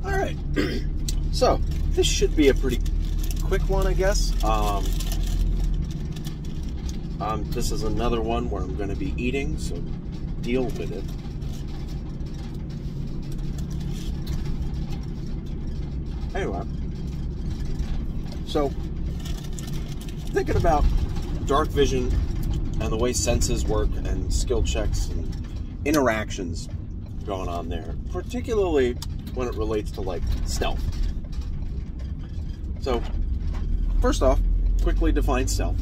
Alright, so this should be a pretty quick one, I guess. This is another one where I'm going to be eating, so deal with it. Anyway, so thinking about Darkvision and the way senses work and skill checks and interactions going on there, particularly when it relates to like stealth. So first off, quickly define stealth.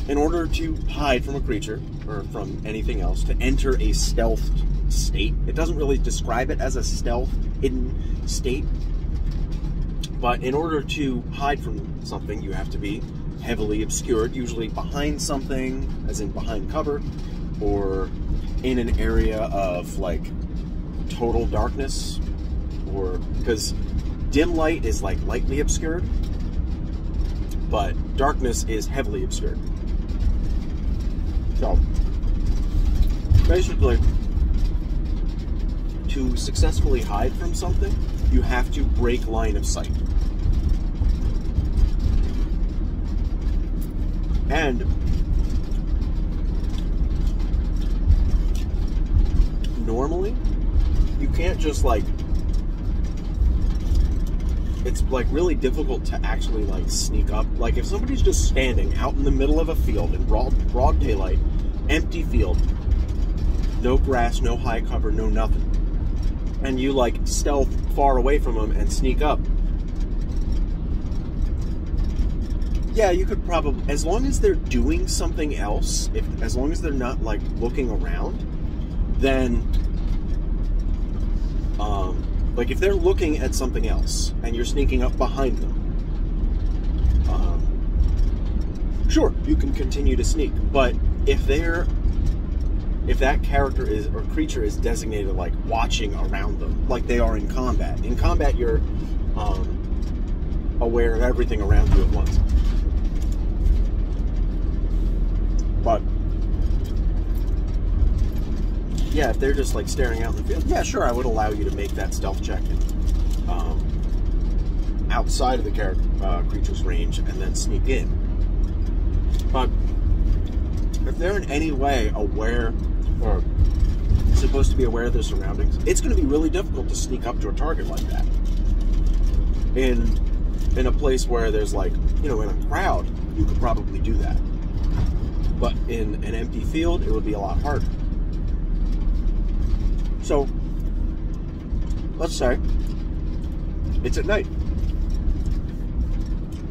In order to hide from a creature or from anything else, to enter a stealth state, it doesn't really describe it as a stealth hidden state, but in order to hide from something, you have to be heavily obscured, usually behind something, as in behind cover, or in an area of like total darkness, or because dim light is like lightly obscured, but darkness is heavily obscured. So basically, to successfully hide from something, you have to break line of sight. And normally, you can't just like, it's like really difficult to actually like sneak up. Like if somebody's just standing out in the middle of a field in broad daylight, empty field, no grass, no high cover, no nothing, and you like stealth far away from them and sneak up, yeah, you could probably, as long as they're doing something else, as long as they're not like looking around, then like if they're looking at something else and you're sneaking up behind them, sure, you can continue to sneak. But if that character is or creature is designated like watching around them, like they are in combat. In combat, you're aware of everything around you at once. But yeah, if they're just like staring out in the field, yeah, sure, I would allow you to make that stealth check outside of the creature's range and then sneak in. But if they're in any way aware or supposed to be aware of their surroundings, it's going to be really difficult to sneak up to a target like that. In a place where there's like, you know, in a crowd, you could probably do that. But in an empty field, it would be a lot harder. So, let's say it's at night,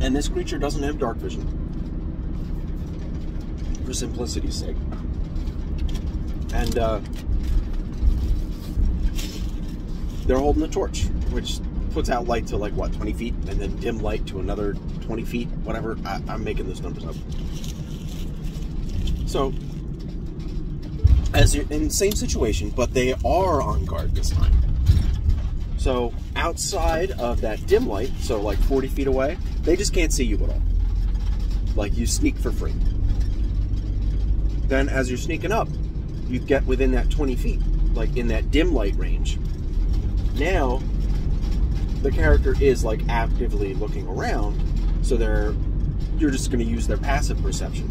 and this creature doesn't have dark vision, for simplicity's sake. And they're holding a torch, which puts out light to like, what, 20 feet? And then dim light to another 20 feet, whatever. I'm making those numbers up. So, as you're in the same situation, but they are on guard this time. So, outside of that dim light, so like 40 feet away, they just can't see you at all. Like, you sneak for free. Then, as you're sneaking up, you get within that 20 feet, like in that dim light range. Now, the character is like actively looking around, so you're just going to use their passive perception.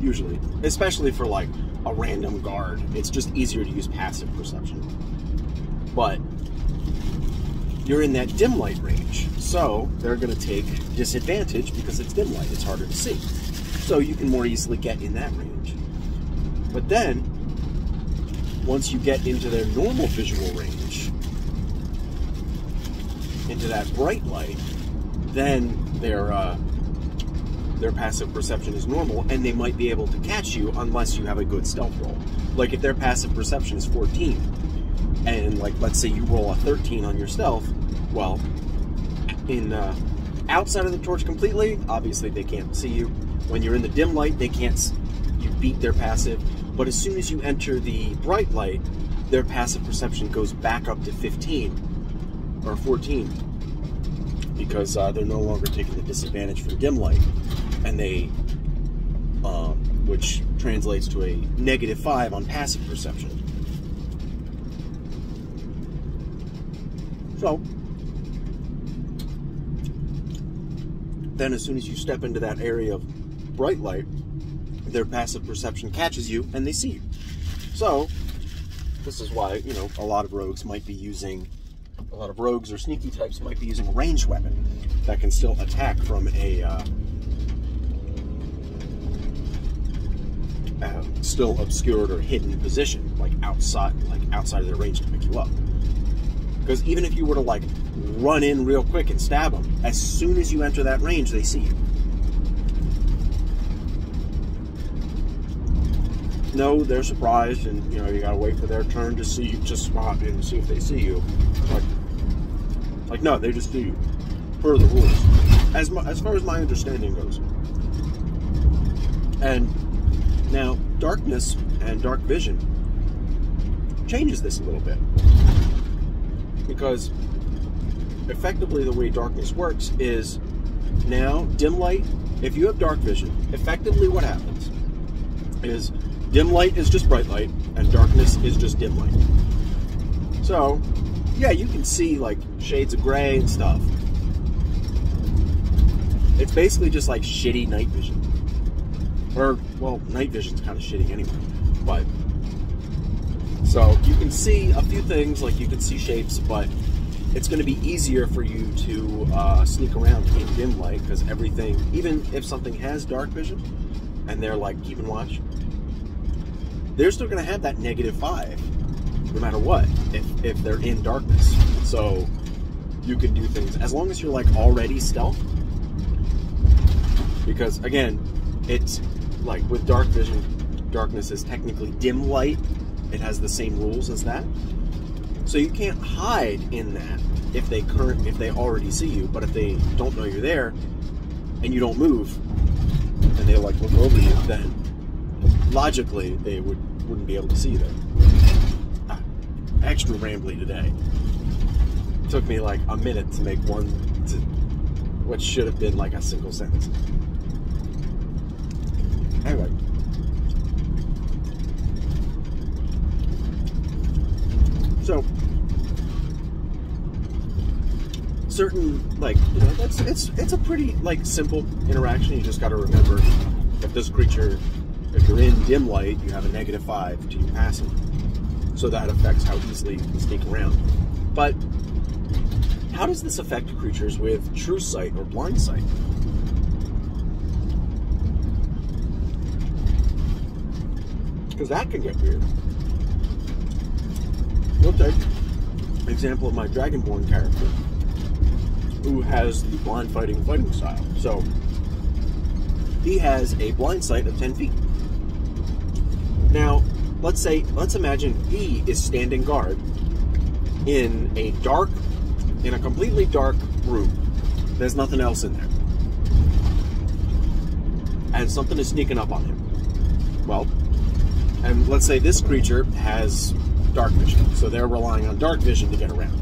Usually, especially for like a random guard, it's just easier to use passive perception. But you're in that dim light range, so they're going to take disadvantage because it's dim light, it's harder to see. So you can more easily get in that range. But then, once you get into their normal visual range, into that bright light, then their passive perception is normal, and they might be able to catch you unless you have a good stealth roll. Like if their passive perception is 14, and like let's say you roll a 13 on your stealth, well, in outside of the torch completely, obviously they can't see you. When you're in the dim light, they can't. You beat their passive, but as soon as you enter the bright light, their passive perception goes back up to 15 or 14 because they're no longer taking the disadvantage from dim light. And they, which translates to a -5 on passive perception. So then as soon as you step into that area of bright light, their passive perception catches you and they see you. So this is why, you know, a lot of rogues or sneaky types might be using a ranged weapon that can still attack from a still obscured or hidden position, like outside of their range to pick you up. Because even if you were to like run in real quick and stab them, as soon as you enter that range, they see you. No, they're surprised, and you know you gotta wait for their turn to see you, just spot and see if they see you. Like no, they just see you per the rules, as far as my understanding goes. And now darkness and dark vision changes this a little bit, because effectively the way darkness works is now dim light. If you have dark vision, effectively what happens is dim light is just bright light, and darkness is just dim light. So, yeah, you can see, like, shades of gray and stuff. It's basically just, like, shitty night vision. Or, well, night vision's kind of shitty anyway. But, so, you can see a few things, like, you can see shapes, but it's going to be easier for you to sneak around in dim light, because everything, even if something has dark vision, and they're, like, keeping watch, they're still going to have that -5, no matter what, if they're in darkness. So you can do things, as long as you're like already stealth. Because again, it's like with dark vision, darkness is technically dim light. It has the same rules as that. So you can't hide in that if they already see you. But if they don't know you're there and you don't move, and they like look over you, then logically they wouldn't be able to see you there. Extra rambly today. It took me like a minute to make what should have been like a single sentence. Anyway. So certain, like, you know, it's a pretty like simple interaction. You just got to remember, if this creature, if you're in dim light, you have a -5 to your passive. So that affects how easily you can sneak around. But how does this affect creatures with true sight or blind sight? Because that can get weird. We'll take an example of my Dragonborn character, who has the blind fighting style. So he has a blind sight of 10 feet. Now, let's imagine he is standing guard in a completely dark room. There's nothing else in there. And something is sneaking up on him. Well, and let's say this creature has dark vision, so they're relying on dark vision to get around.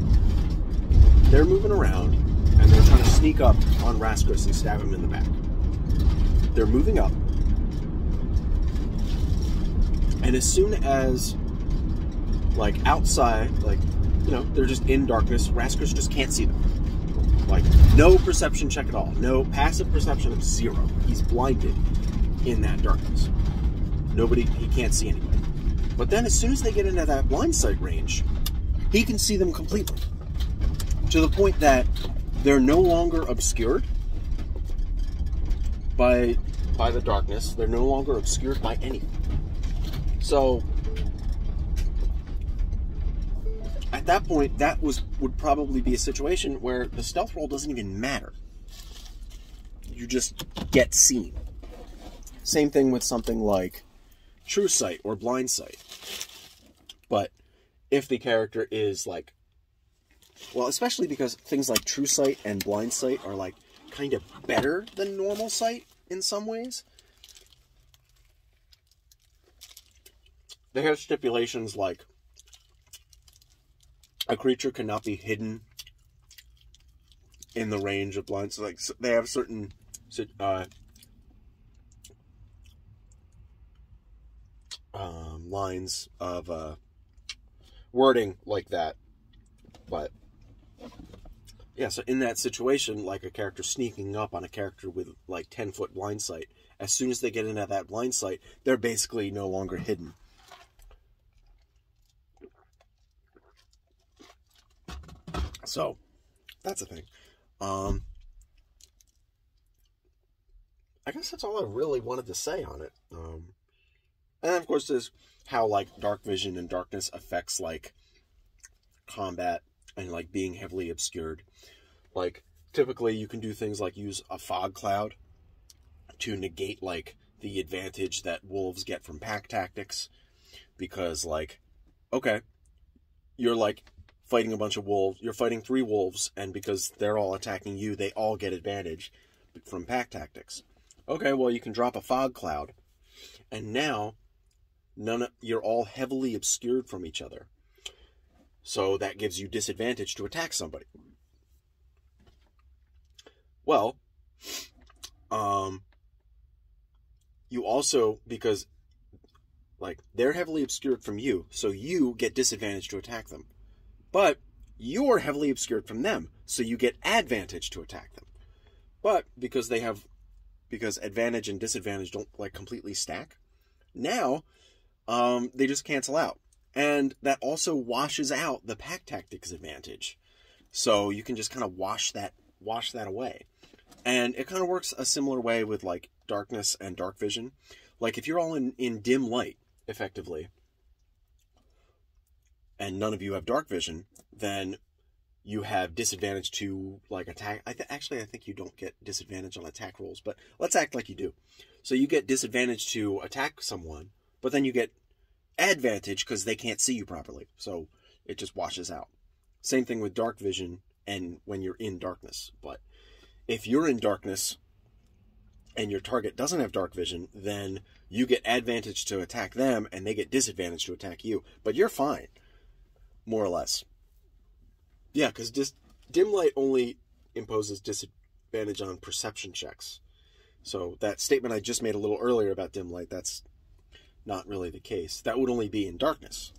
They're moving around, and they're trying to sneak up on Raskus and stab him in the back. They're moving up. And as soon as, like, outside, like, you know, they're just in darkness, Raskus just can't see them. Like, no perception check at all. No passive perception of 0. He's blinded in that darkness. He can't see anybody. But then as soon as they get into that blind sight range, he can see them completely. To the point that they're no longer obscured by the darkness. They're no longer obscured by anything. So at that point, that would probably be a situation where the stealth roll doesn't even matter. You just get seen. Same thing with something like true sight or blind sight. But if the character is like, well, especially because things like true sight and blind sight are like kind of better than normal sight in some ways. They have stipulations like a creature cannot be hidden in the range of blind sight. Like, they have certain lines of wording like that. But Yeah, so in that situation, like a character sneaking up on a character with like 10-foot blind sight, as soon as they get into that blind sight, they're basically no longer hidden. So, that's a thing. I guess that's all I really wanted to say on it. And then, of course, there's how, like, dark vision and darkness affects, like, combat and, like, being heavily obscured. Like, typically you can do things like use a fog cloud to negate, like, the advantage that wolves get from pack tactics. Because, like, okay, you're, like, fighting a bunch of wolves. You're fighting 3 wolves, and because they're all attacking you, they all get advantage from pack tactics. Okay, well, you can drop a fog cloud, and now you're all heavily obscured from each other. So that gives you disadvantage to attack somebody. Well, you also, because, like, they're heavily obscured from you, so you get disadvantage to attack them. But you're heavily obscured from them, so you get advantage to attack them. But because advantage and disadvantage don't, like, completely stack, now they just cancel out. And that also washes out the pack tactics advantage. So you can just kind of wash that away. And it kind of works a similar way with, like, darkness and dark vision. Like, if you're all in dim light, effectively, and none of you have dark vision, then you have disadvantage to, like, attack. I think you don't get disadvantage on attack rolls, but let's act like you do. So you get disadvantage to attack someone, but then you get advantage because they can't see you properly. So it just washes out. Same thing with dark vision and when you're in darkness. But if you're in darkness and your target doesn't have dark vision, then you get advantage to attack them and they get disadvantage to attack you. But you're fine, more or less. Yeah, because dim light only imposes disadvantage on perception checks. So that statement I just made a little earlier about dim light, that's not really the case. That would only be in darkness.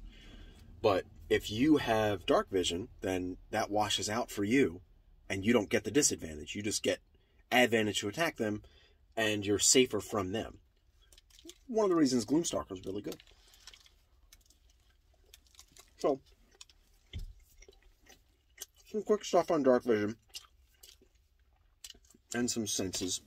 But if you have dark vision, then that washes out for you, and you don't get the disadvantage. You just get advantage to attack them, and you're safer from them. One of the reasons Gloomstalker is really good. So, some quick stuff on dark vision and some senses.